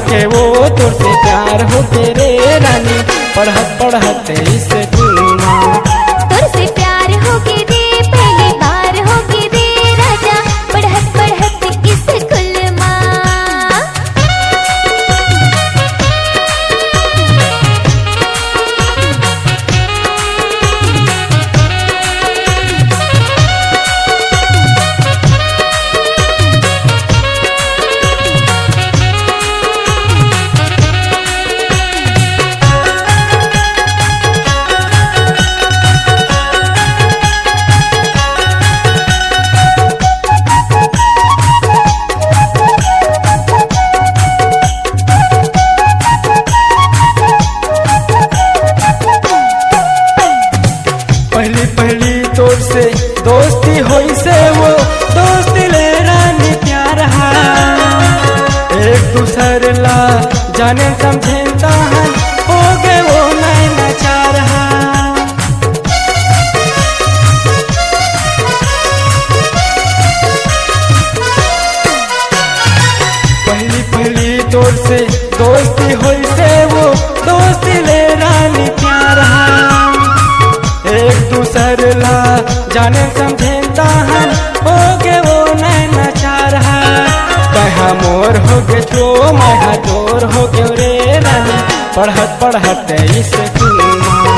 के वो तुझसे प्यार हो के रे रानी, पढ़त पढ़त स्कूल माँ। तुझसे प्यार हो के रे पहली बार हो के रे राजा, पढ़त पढ़त स्कूल माँ। पहली पहली तोर से दोस्ती होई से वो दोस्ती ले रानी प्यार हा, एक दूसर ला जाने समझे ताहन हो गए वो नैना चार हा। पहली पहली तोर से दोस्ती होई से वो दोस्ती ले रानी प्यार हा, एक दूसर ला जाने समझे ताहन हो गे वो नैना चार हा। कहा मोर हो गे जो मैं तोर हो गे रे रानी, पढ़त पढ़त स्कूल माँ।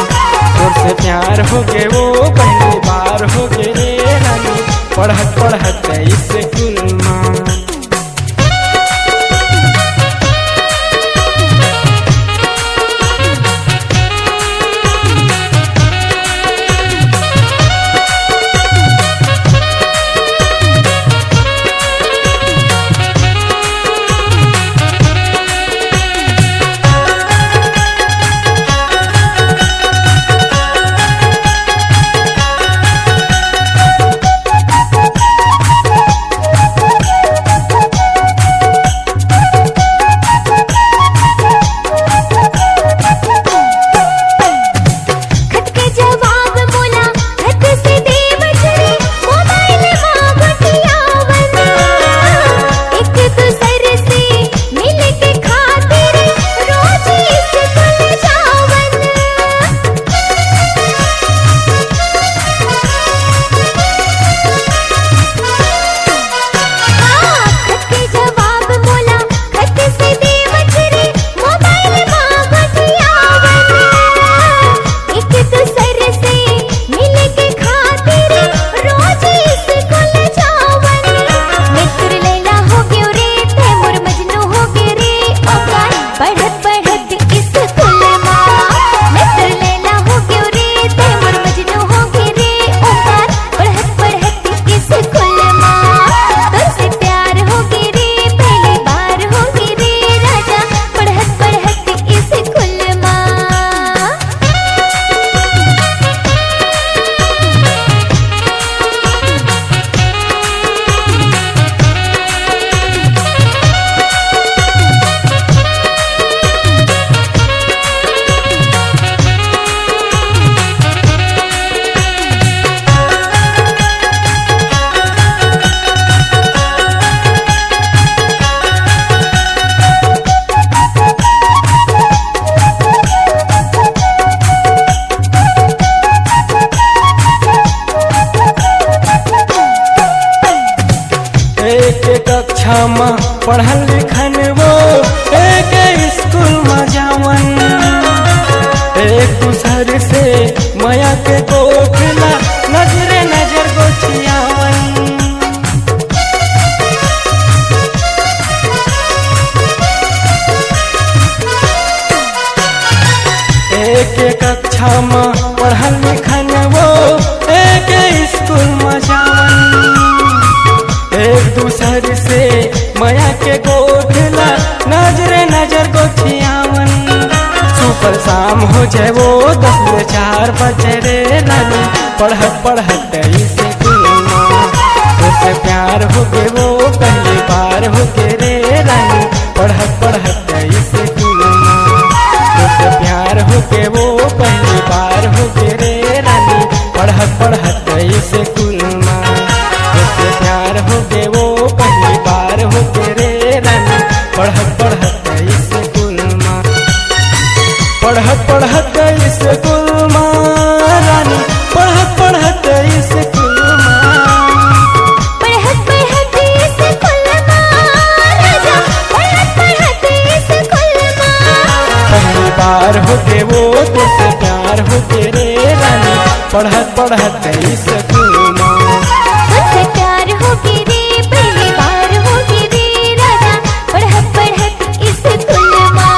तोर से प्यार हो गे वो पहली बार हो गे रे रानी, पढ़त पढ़त स्कूल माँ। कक्षा में पढ़ल लिखन वो एक स्कूल में जावन, एक दूसर से माया के कोखला नजरे नजर गोचियावन। एक कक्षा में पढ़ल लिखन वो एक स्कूल में जावन, एक दूसर से माया के गोठला नजरे नजर गोठियावन। सुपर शाम हो जाए वो 10 से 4 बजे रे रानी, पढ़त पढ़त स्कूल माँ। तुझसे प्यार हो गे वो पहली बार हो गे रे रानी, पढ़त पढ़त स्कूल माँ। तुझसे प्यार हो गे वो पहली बार हो गे रे रानी, पढ़त पढ़त स्कूल माँ। तुझसे प्यार हो गे वो पहली बार हो गे रे रानी, पढ़त पढ़त पढ़त स्कूल में। तुझसे प्यार होगी रे पहली बार होगी रे राजा पढ़त पढ़त स्कूल में।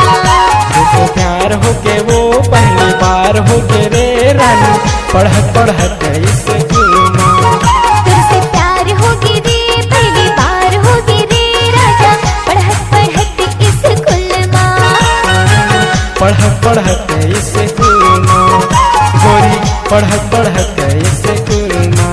तुझसे प्यार होके वो पहली बार होके रे रानी पढ़त पढ़त स्कूल में। तुझसे प्यार होगी रे पहली बार होगी रे राजा पढ़त पढ़त स्कूल में। पढ़त पढ़त स्कूल में गोरी पढ़त पढ़त स्कूल में।